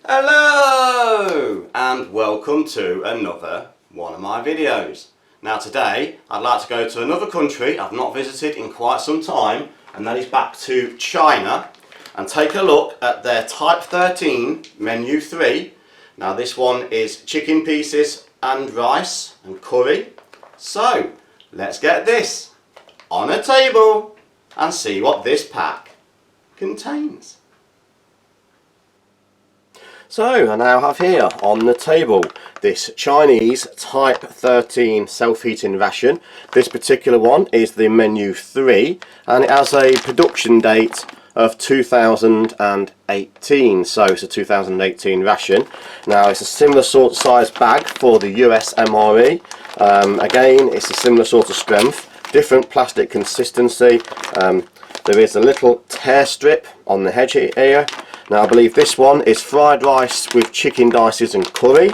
Hello and welcome to another one of my videos. Now today I'd like to go to another country I've not visited in quite some time, and that is back to China, and take a look at their Type 13 Menu 3. Now this one is chicken pieces and rice and curry. So let's get this on a table and see what this pack contains. So I now have here on the table this Chinese Type 13 self-heating ration. This particular one is the Menu 3 and it has a production date of 2018, so it's a 2018 ration. Now it's a similar sort of size bag for the US MRE. Again, it's a similar sort of strength, different plastic consistency. There is a little tear strip on the edge here. Now I believe this one is fried rice with chicken dices and curry,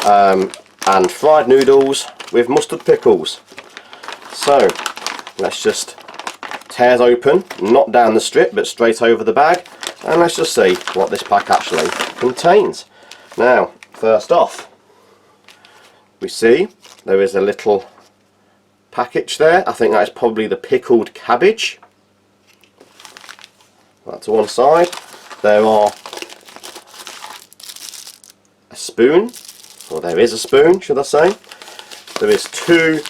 and fried noodles with mustard pickles. So let's just tear it open, not down the strip but straight over the bag, and let's just see what this pack actually contains. Now first off, we see there is a little package there. I think that is probably the pickled cabbage. That's to one side. There are a spoon, or there is a spoon should I say. There is two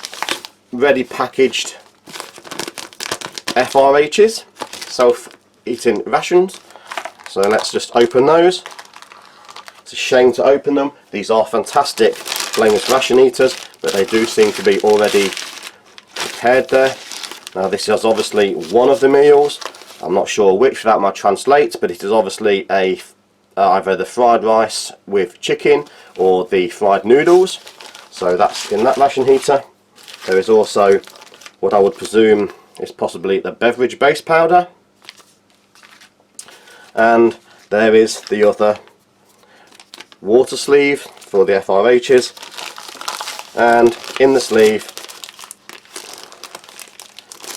ready packaged FRHs, self-eating rations. So let's just open those. It's a shame to open them. These are fantastic flameless ration heaters, but they do seem to be already prepared there. Now this is obviously one of the meals. I'm not sure which without my translate, but it is obviously either the fried rice with chicken or the fried noodles. So that's in that ration heater. There is also what I would presume is possibly the beverage base powder. And there is the other water sleeve for the FRHs. And in the sleeve,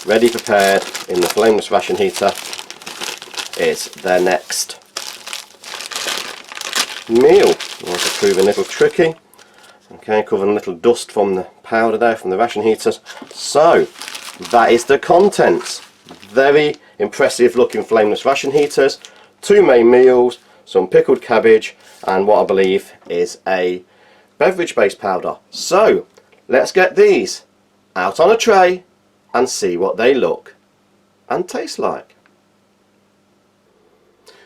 ready prepared in the flameless ration heater, is their next meal. Also proving a little tricky. Okay, covering a little dust from the powder there from the ration heaters. So that is the contents. Very impressive looking flameless ration heaters, two main meals, some pickled cabbage, and what I believe is a beverage base powder. So let's get these out on a tray and see what they look and taste like.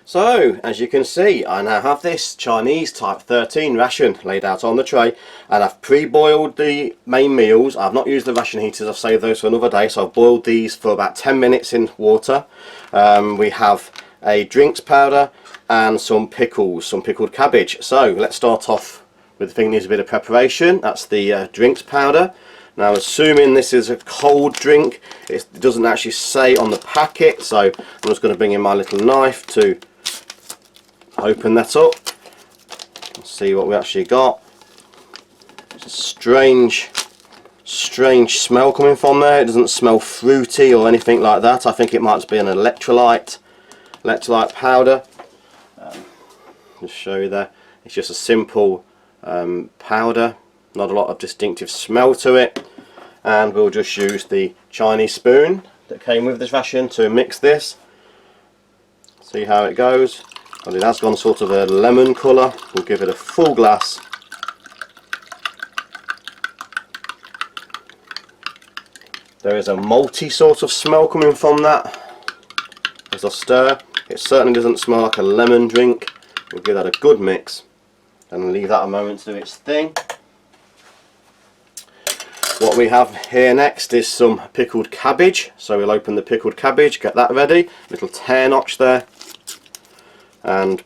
So as you can see, I now have this Chinese Type 13 ration laid out on the tray, and I've pre-boiled the main meals. I've not used the ration heaters, I've saved those for another day, so I've boiled these for about 10 minutes in water. We have a drinks powder and some pickles, some pickled cabbage. So let's start off with the thing that needs a bit of preparation. That's the drinks powder. Now assuming this is a cold drink, it doesn't actually say on the packet, so I'm just going to bring in my little knife to open that up and see what we actually got. It's a strange smell coming from there. It doesn't smell fruity or anything like that. I think it might be an electrolyte powder. Just show you there. It's just a simple powder, not a lot of distinctive smell to it, and we'll just use the Chinese spoon that came with this ration to mix this. See how it goes. Well, it has gone sort of a lemon colour. We'll give it a full glass. There is a malty sort of smell coming from that as I stir. It certainly doesn't smell like a lemon drink. We'll give that a good mix and leave that a moment to do its thing. What we have here next is some pickled cabbage. So we'll open the pickled cabbage, get that ready. Little tear notch there. And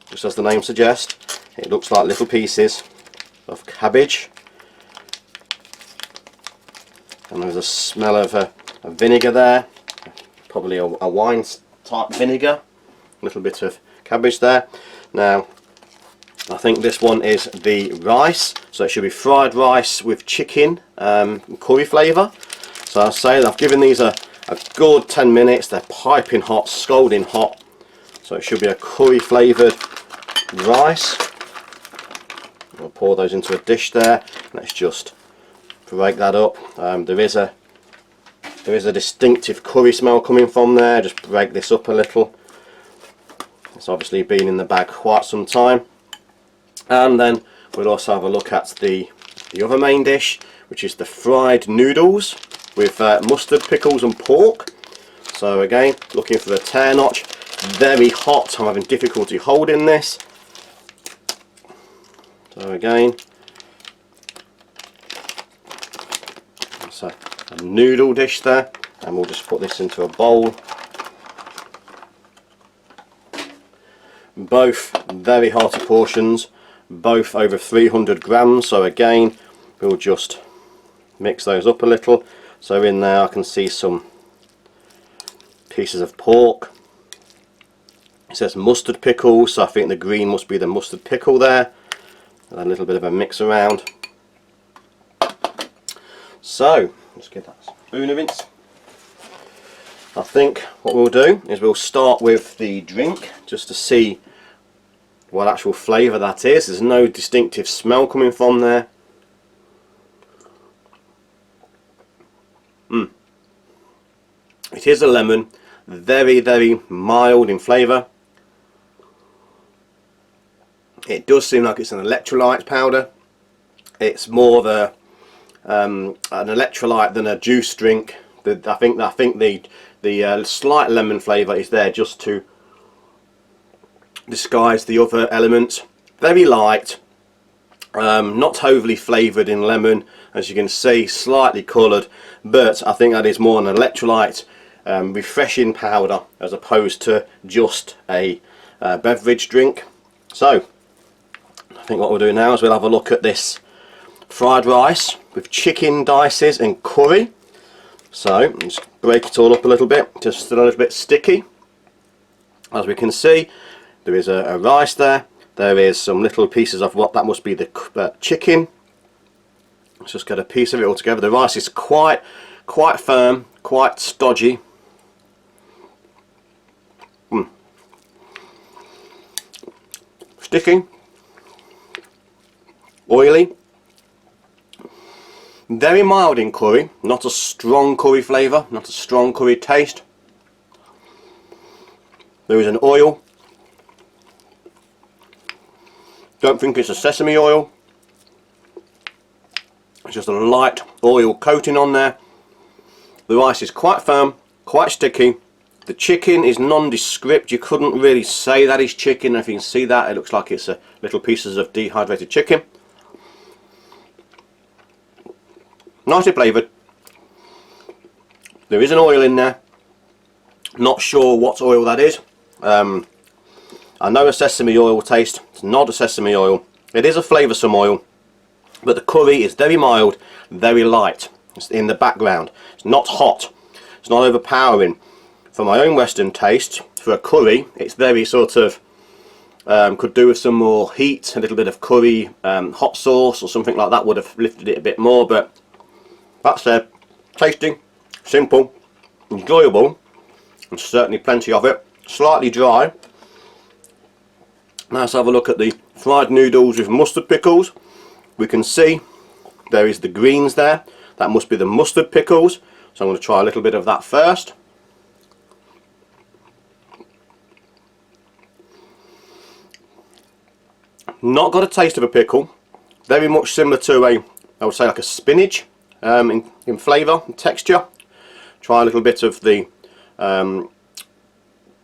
just as the name suggests, it looks like little pieces of cabbage. And there's a smell of a vinegar there, probably a wine type vinegar. A little bit of cabbage there. Now I think this one is the rice, so it should be fried rice with chicken curry flavour. So I say I've given these a good 10 minutes. They're piping hot, scalding hot. So it should be a curry flavoured rice. I'll pour those into a dish there. Let's just break that up. There is a distinctive curry smell coming from there. Just break this up a little. It's obviously been in the bag quite some time. And then we'll also have a look at the other main dish, which is the fried noodles with mustard, pickles and pork. So again, looking for a tear notch. Very hot. I'm having difficulty holding this. So again, it's a noodle dish there, and we'll just put this into a bowl. Both very hearty portions, both over 300 grams. So again, we'll just mix those up a little. So in there I can see some pieces of pork. It says mustard pickles, so I think the green must be the mustard pickle there. And a little bit of a mix around. So let's get that spoon rinse. I think what we'll do is we'll start with the drink just to see what actual flavour that is. There's no distinctive smell coming from there. It is a lemon, very, very mild in flavour. It does seem like it's an electrolyte powder. It's more of an electrolyte than a juice drink. I think the slight lemon flavour is there just to disguise the other elements. Very light, not overly flavoured in lemon, as you can see, slightly coloured, but I think that is more an electrolyte refreshing powder as opposed to just a beverage drink. So I think what we'll do now is we'll have a look at this fried rice with chicken dices and curry. So just break it all up a little bit, just a little bit sticky. As we can see, there is a rice there. There is some little pieces of what that must be the chicken. Let's just get a piece of it all together. The rice is quite firm, quite stodgy. Sticky, oily, very mild in curry, not a strong curry flavour, not a strong curry taste. There is an oil. Don't think it's a sesame oil. It's just a light oil coating on there. The rice is quite firm, quite sticky. The chicken is nondescript. You couldn't really say that is chicken. If you can see that, it looks like it's little pieces of dehydrated chicken. Nicely flavoured. There is an oil in there. Not sure what oil that is. I know a sesame oil taste. It's not a sesame oil. It is a flavoursome oil, but the curry is very mild, very light. It's in the background. It's not hot. It's not overpowering. For my own Western taste, for a curry, it's very sort of could do with some more heat. A little bit of curry hot sauce or something like that would have lifted it a bit more. But that said, tasty, simple, enjoyable, and certainly plenty of it. Slightly dry. Now let's have a look at the fried noodles with mustard pickles. We can see there is the greens there. That must be the mustard pickles. So I'm going to try a little bit of that first. Not got a taste of a pickle. Very much similar to I would say like a spinach in flavour and texture. Try a little bit of the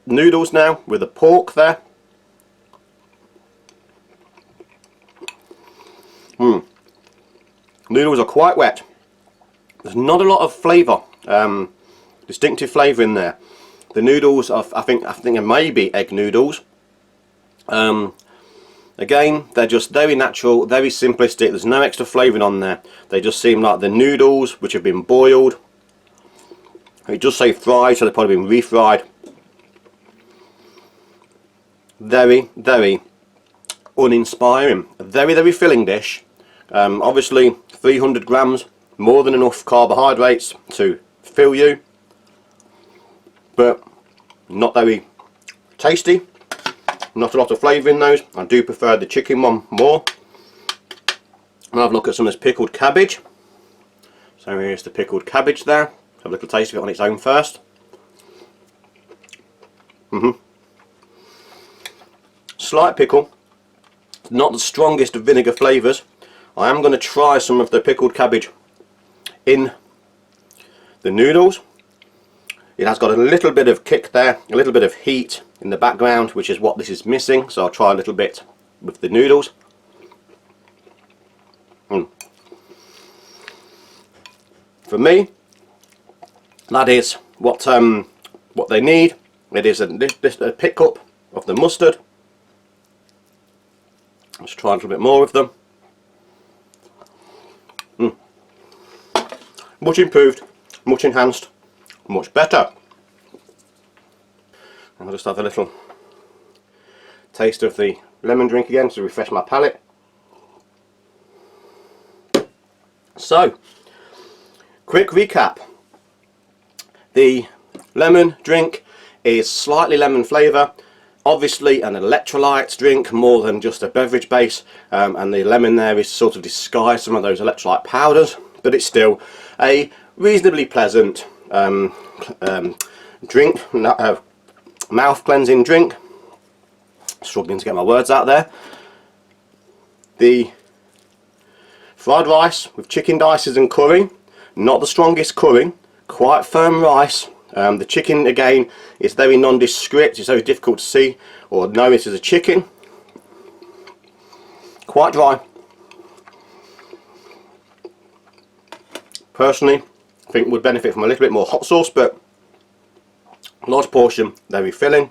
noodles now with the pork there. Noodles are quite wet. There's not a lot of flavour, distinctive flavour in there. The noodles are, I think it may be egg noodles. Again, they're just very natural, very simplistic. There's no extra flavouring on there. They just seem like the noodles which have been boiled. It does say fried, so they've probably been refried. Very, very uninspiring. A very, very filling dish. Obviously 300 grams, more than enough carbohydrates to fill you, but not very tasty, Not a lot of flavour in those. I do prefer the chicken one more. I'll have a look at some of this pickled cabbage. So here's the pickled cabbage there. Have a little taste of it on its own first. Slight pickle. Not the strongest of vinegar flavours. I am going to try some of the pickled cabbage in the noodles. It has got a little bit of kick there, a little bit of heat in the background, which is what this is missing, so I'll try a little bit with the noodles. For me, that is what they need. It is a pick up of the mustard. Let's try a little bit more of them. Much improved, much enhanced, much better. I'll just have a little taste of the lemon drink again to refresh my palate. So, quick recap. The lemon drink is slightly lemon flavour, obviously an electrolyte drink more than just a beverage base, and the lemon there is sort of disguised some of those electrolyte powders, but it's still a reasonably pleasant drink, mouth cleansing drink. Struggling to get my words out there. The fried rice with chicken dices and curry, not the strongest curry, quite firm rice. The chicken again is very nondescript, it's very difficult to see or know it as a chicken. Quite dry. Personally, I think would benefit from a little bit more hot sauce, but large portion, very filling.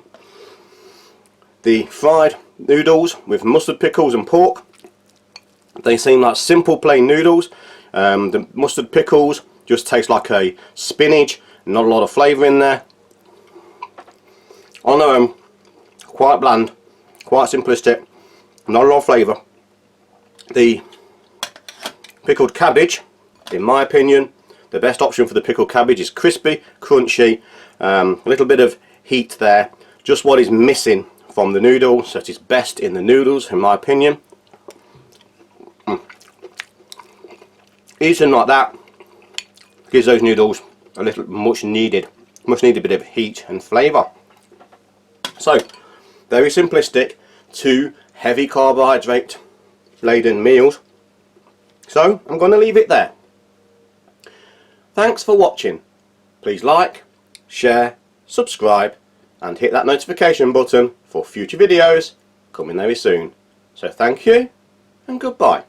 The fried noodles with mustard, pickles and pork, they seem like simple plain noodles. The mustard pickles just taste like a spinach, not a lot of flavour in there. On their own, quite bland, quite simplistic, not a lot of flavour. The pickled cabbage, in my opinion, the best option for the pickled cabbage is crispy, crunchy, a little bit of heat there, just what is missing from the noodles, so it is best in the noodles in my opinion. Eaten like that gives those noodles a little much needed bit of heat and flavour. So, very simplistic, 2 heavy carbohydrate laden meals. So, I'm going to leave it there. Thanks for watching. Please like, share, subscribe and hit that notification button for future videos coming very soon. So thank you and goodbye.